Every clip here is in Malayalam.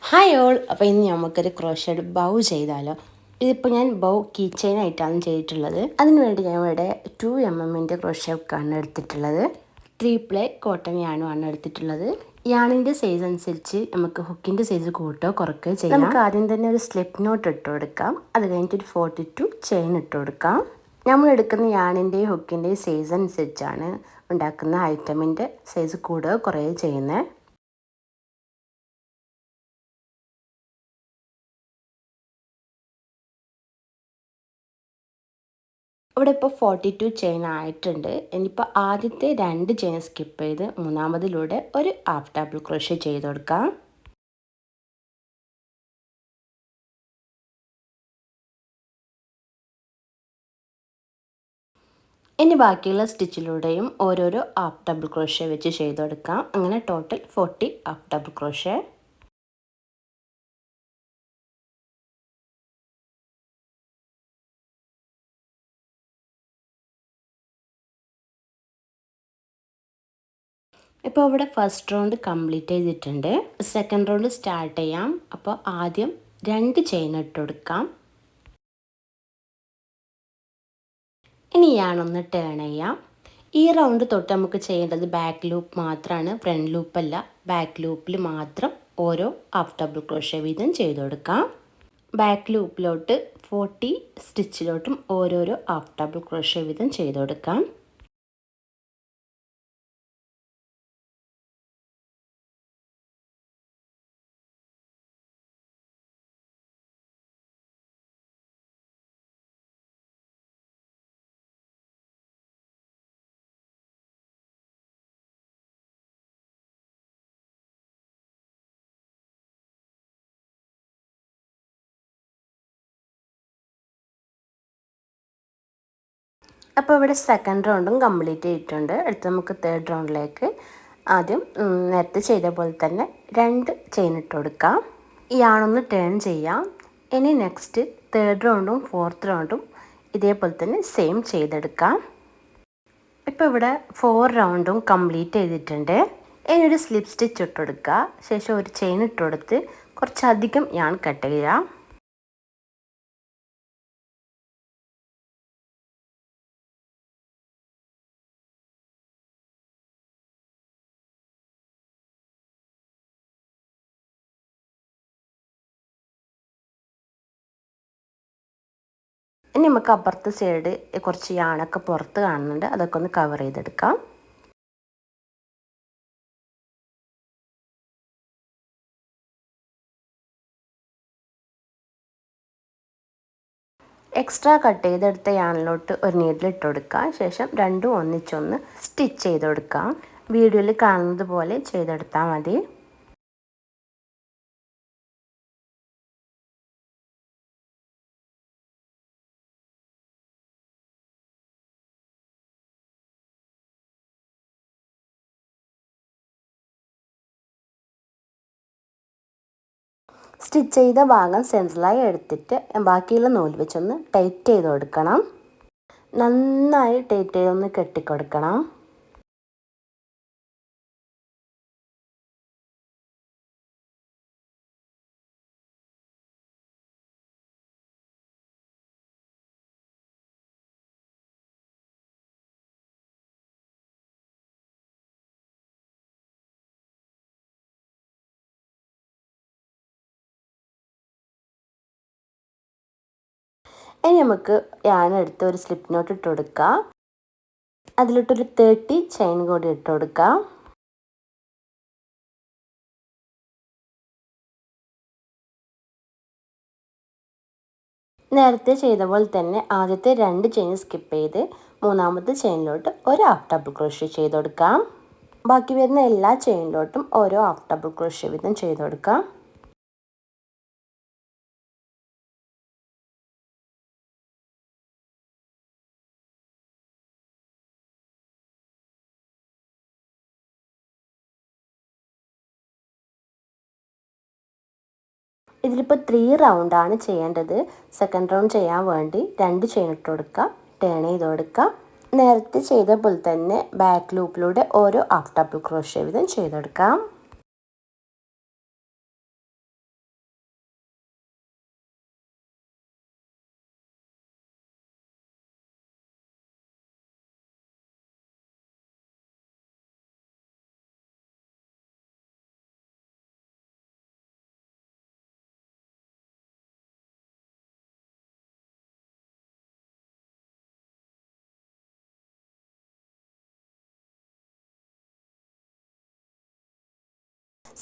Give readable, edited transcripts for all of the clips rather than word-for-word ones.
ഹായ് ഓൾ, അപ്പോൾ ഇന്ന് നമുക്കൊരു ക്രോഷേഡ് ബൗ ചെയ്താലോ. ഇതിപ്പോൾ ഞാൻ ബൗ കീ ചെയിൻ ആയിട്ടാണ് ചെയ്തിട്ടുള്ളത്. അതിനുവേണ്ടി ഞാൻ ഇവിടെ 2mm ക്രോഷേക്കാണ് എടുത്തിട്ടുള്ളത്. 3 പ്ലേ കോട്ടൺ യാണുമാണ് എടുത്തിട്ടുള്ളത്. യാണിൻ്റെ സൈസ് അനുസരിച്ച് നമുക്ക് ഹുക്കിൻ്റെ സൈസ് കൂട്ടോ കുറയ്ക്കുകയോ ചെയ്യാം. നമുക്ക് ആദ്യം തന്നെ ഒരു സ്ലിപ്പ് നോട്ട് ഇട്ട് കൊടുക്കാം. അത് കഴിഞ്ഞിട്ട് ഒരു 42 ചെയിൻ ഇട്ട് കൊടുക്കാം. നമ്മൾ എടുക്കുന്ന യാണിൻ്റെയും ഹുക്കിൻ്റെയും സൈസ് അനുസരിച്ചാണ് ഉണ്ടാക്കുന്ന ഐറ്റമിൻ്റെ സൈസ് കൂടുകയോ കുറയുകയോ ചെയ്യുന്നത്. ഇവിടെ ഇപ്പോൾ 42 ചെയിൻ ആയിട്ടുണ്ട്. ഇനിയിപ്പോൾ ആദ്യത്തെ 2 ചെയിൻ സ്കിപ്പ് ചെയ്ത് മൂന്നാമതിലൂടെ ഒരു ഹാഫ് ഡബിൾ ക്രോഷേ ചെയ്ത് കൊടുക്കാം. ഇനി ബാക്കിയുള്ള സ്റ്റിച്ചിലൂടെയും ഓരോരോ ഹാഫ് ഡബിൾ ക്രോഷേ വെച്ച് ചെയ്ത് കൊടുക്കാം. അങ്ങനെ ടോട്ടൽ 40 ഹാഫ് ഡബിൾ ക്രോഷേ. ഇപ്പോൾ ഇവിടെ ഫസ്റ്റ് റൗണ്ട് കംപ്ലീറ്റ് ചെയ്തിട്ടുണ്ട്. സെക്കൻഡ് റൗണ്ട് സ്റ്റാർട്ട് ചെയ്യാം. അപ്പോൾ ആദ്യം 2 ചെയിൻ ഇട്ട് കൊടുക്കാം. ഇനി ഞാനൊന്ന് ടേൺ ചെയ്യാം. ഈ റൗണ്ട് തൊട്ട് നമുക്ക് ചെയ്യേണ്ടത് ബാക്ക് ലൂപ്പ് മാത്രമാണ്, ഫ്രണ്ട് ലൂപ്പല്ല. ബാക്ക് ലൂപ്പിൽ മാത്രം ഓരോ ഹാഫ് ഡബിൾ ക്രോഷേ വീതം ചെയ്ത് കൊടുക്കാം. ബാക്ക് ലൂപ്പിലോട്ട് 40 സ്റ്റിച്ചിലോട്ടും ഓരോരോ ഹാഫ് ഡബിൾ ക്രോഷേ വീതം ചെയ്ത് കൊടുക്കാം. അപ്പോൾ ഇവിടെ സെക്കൻഡ് റൗണ്ടും കംപ്ലീറ്റ് ചെയ്തിട്ടുണ്ട്. അടുത്ത് നമുക്ക് തേർഡ് റൗണ്ടിലേക്ക് ആദ്യം നേരത്തെ ചെയ്ത പോലെ തന്നെ 2 ചെയിൻ ഇട്ട് കൊടുക്കാം. ഈ ആണൊന്ന് ടേൺ ചെയ്യാം. ഇനി നെക്സ്റ്റ് തേർഡ് റൗണ്ടും ഫോർത്ത് റൗണ്ടും ഇതേപോലെ തന്നെ സെയിം ചെയ്തെടുക്കാം. ഇപ്പോൾ ഇവിടെ 4 റൗണ്ടും കംപ്ലീറ്റ് ചെയ്തിട്ടുണ്ട്. ഇനി ഒരു സ്ലിപ്പ് സ്റ്റിച്ച് ഇട്ട് കൊടുക്കുക. ശേഷം ഒരു ചെയിൻ ഇട്ട് കൊടുത്ത് കുറച്ചധികം ഞാൻ കട്ട് ചെയ്യാം. ഇനി നമുക്ക് അപ്പുറത്തെ സൈഡ് കുറച്ച് യാണൊക്കെ പുറത്ത് കാണുന്നുണ്ട്, അതൊക്കെ ഒന്ന് കവർ ചെയ്തെടുക്കാം. എക്സ്ട്രാ കട്ട് ചെയ്തെടുത്ത യാണിലോട്ട് ഒരു നീഡിൽ ഇട്ട് കൊടുക്കാം. ശേഷം രണ്ടും ഒന്നിച്ചൊന്ന് സ്റ്റിച്ച് ചെയ്ത് കൊടുക്കാം. വീഡിയോയിൽ കാണുന്നത് പോലെ ചെയ്തെടുത്താൽ മതി. സ്റ്റിച്ച് ചെയ്ത ഭാഗം സെൻട്രലായി എടുത്തിട്ട് ബാക്കിയുള്ള നൂല് വെച്ചൊന്ന് ടൈറ്റ് ചെയ്ത് കൊടുക്കണം. നന്നായി ടൈറ്റ് ചെയ്തൊന്ന് കെട്ടിക്കൊടുക്കണം. ഇനി നമുക്ക് ഞാനെടുത്ത് ഒരു സ്ലിപ്പ് നോട്ട് ഇട്ട് കൊടുക്കാം. അതിലിട്ടൊരു 30 ചെയിൻ കൂടി ഇട്ട് കൊടുക്കാം. നേരത്തെ ചെയ്ത പോലെ തന്നെ ആദ്യത്തെ 2 ചെയിൻ സ്കിപ്പ് ചെയ്ത് മൂന്നാമത്തെ ചെയിനിലോട്ട് ഒരു ഹാഫ് ഡബിൾ ക്രോഷേ ചെയ്ത് കൊടുക്കാം. ബാക്കി വരുന്ന എല്ലാ ചെയിനിലോട്ടും ഓരോ ഹാഫ് ഡബിൾ ക്രോഷേ വീതം ചെയ്ത് കൊടുക്കാം. ഇതിലിപ്പോൾ 3 റൗണ്ടാണ് ചെയ്യേണ്ടത്. സെക്കൻഡ് റൗണ്ട് ചെയ്യാൻ വേണ്ടി 2 ചെയിൻ ഇട്ട് കൊടുക്കുക, ടേൺ ചെയ്ത് കൊടുക്കുക. നേരത്തെ ചെയ്ത പോലെ തന്നെ ബാക്ക് ലൂപ്പിലൂടെ ഓരോ ഹാഫ് ഡബിൾ ക്രോഷേ വീതം ചെയ്തെടുക്കാം.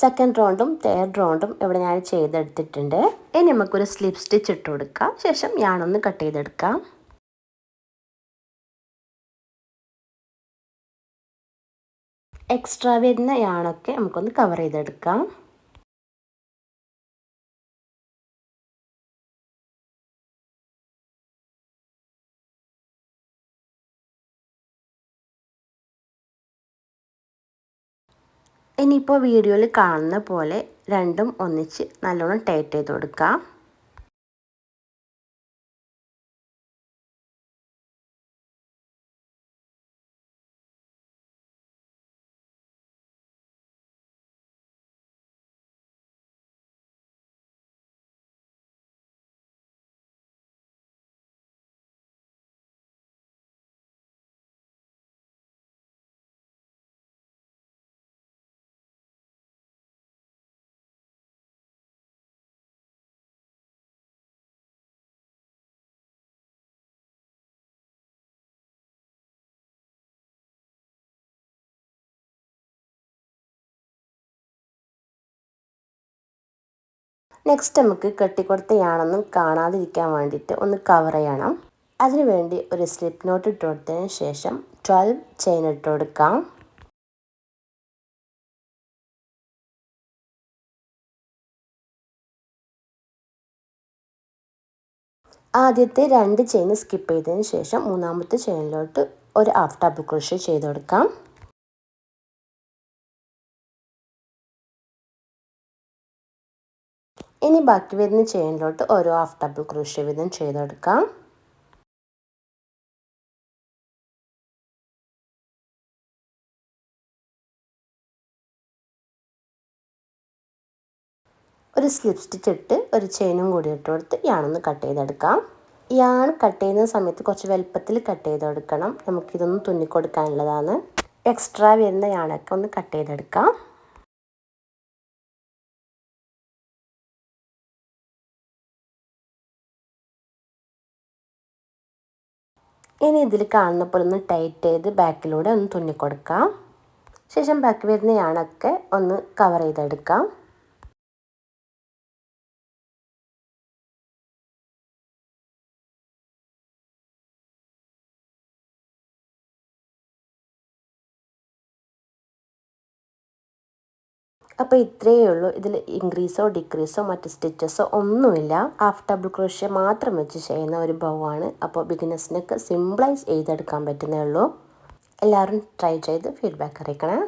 സെക്കൻഡ് റൗണ്ടും തേർഡ് റൗണ്ടും ഇവിടെ ഞാൻ ചെയ്തെടുത്തിട്ടുണ്ട്. ഇനി നമുക്കൊരു സ്ലിപ്പ് സ്റ്റിച്ച് ഇട്ട് കൊടുക്കാം. ശേഷം ഞാനൊന്ന് കട്ട് ചെയ്തെടുക്കാം. എക്സ്ട്രാ വരുന്ന യാണൊക്കെ നമുക്കൊന്ന് കവർ ചെയ്തെടുക്കാം. ഇനിയിപ്പോൾ വീഡിയോയിൽ കാണുന്ന പോലെ രണ്ടും ഒന്നിച്ച് നല്ലോണം ടൈറ്റ് ചെയ്ത് കൊടുക്കാം. നെക്സ്റ്റ് നമുക്ക് കെട്ടിക്കൊടുത്ത യാണൊന്നും കാണാതിരിക്കാൻ വേണ്ടിയിട്ട് ഒന്ന് കവർ ചെയ്യണം. അതിനുവേണ്ടി ഒരു സ്ലിപ്പ് നോട്ട് ഇട്ട് കൊടുത്തതിന് ശേഷം 12 ചെയിൻ ഇട്ട് കൊടുക്കാം. ആദ്യത്തെ 2 ചെയിൻ സ്കിപ്പ് ചെയ്തതിന് ശേഷം മൂന്നാമത്തെ ചെയിനിലോട്ട് ഒരു ഹാഫ് ഡബിൾ ക്രോഷ്യ ചെയ്ത് കൊടുക്കാം. ഇനി ബാക്കി വരുന്ന ചെയിനിലോട്ട് ഓരോ ഹാഫ് ഡബിൾ ക്രോഷ്യ വീതം ചെയ്തെടുക്കാം. ഒരു സ്ലിപ്പ് സ്റ്റിച്ച് ഇട്ട് ഒരു ചെയിനും കൂടി ഇട്ട് കൊടുത്ത് യാണൊന്ന് കട്ട് ചെയ്തെടുക്കാം. യാൺ കട്ട് ചെയ്യുന്ന സമയത്ത് കുറച്ച് വലുപ്പത്തിൽ കട്ട് ചെയ്തെടുക്കണം. നമുക്കിതൊന്ന് തുന്നിക്കൊടുക്കാനുള്ളതാണ്. എക്സ്ട്രാ വരുന്ന യാണൊക്കെ ഒന്ന് കട്ട് ചെയ്തെടുക്കാം. ഇനി ഇതിൽ കാണുന്ന പോലെ ഒന്ന് ടൈറ്റ് ചെയ്ത് ബാക്കിലൂടെ ഒന്ന് തുന്നിക്കൊടുക്കാം. ശേഷം ബാക്കി വരുന്ന യാണൊക്കെ ഒന്ന് കവർ ചെയ്തെടുക്കാം. അപ്പോൾ ഇത്രയേ ഉള്ളൂ. ഇതിൽ ഇൻക്രീസോ ഡിക്രീസോ മറ്റ് സ്റ്റിച്ചസോ ഒന്നുമില്ല. ഹാഫ് ഡബിൾ ക്രോഷ്യ മാത്രം വെച്ച് ചെയ്യുന്ന ഒരു ബൗ ആണ്. അപ്പോൾ ബിഗിനേഴ്സിനൊക്കെ സിമ്പിളായി ചെയ്തെടുക്കാൻ പറ്റുന്നേ ഉള്ളൂ. എല്ലാവരും ട്രൈ ചെയ്ത് ഫീഡ്ബാക്ക് അറിയിക്കണേ.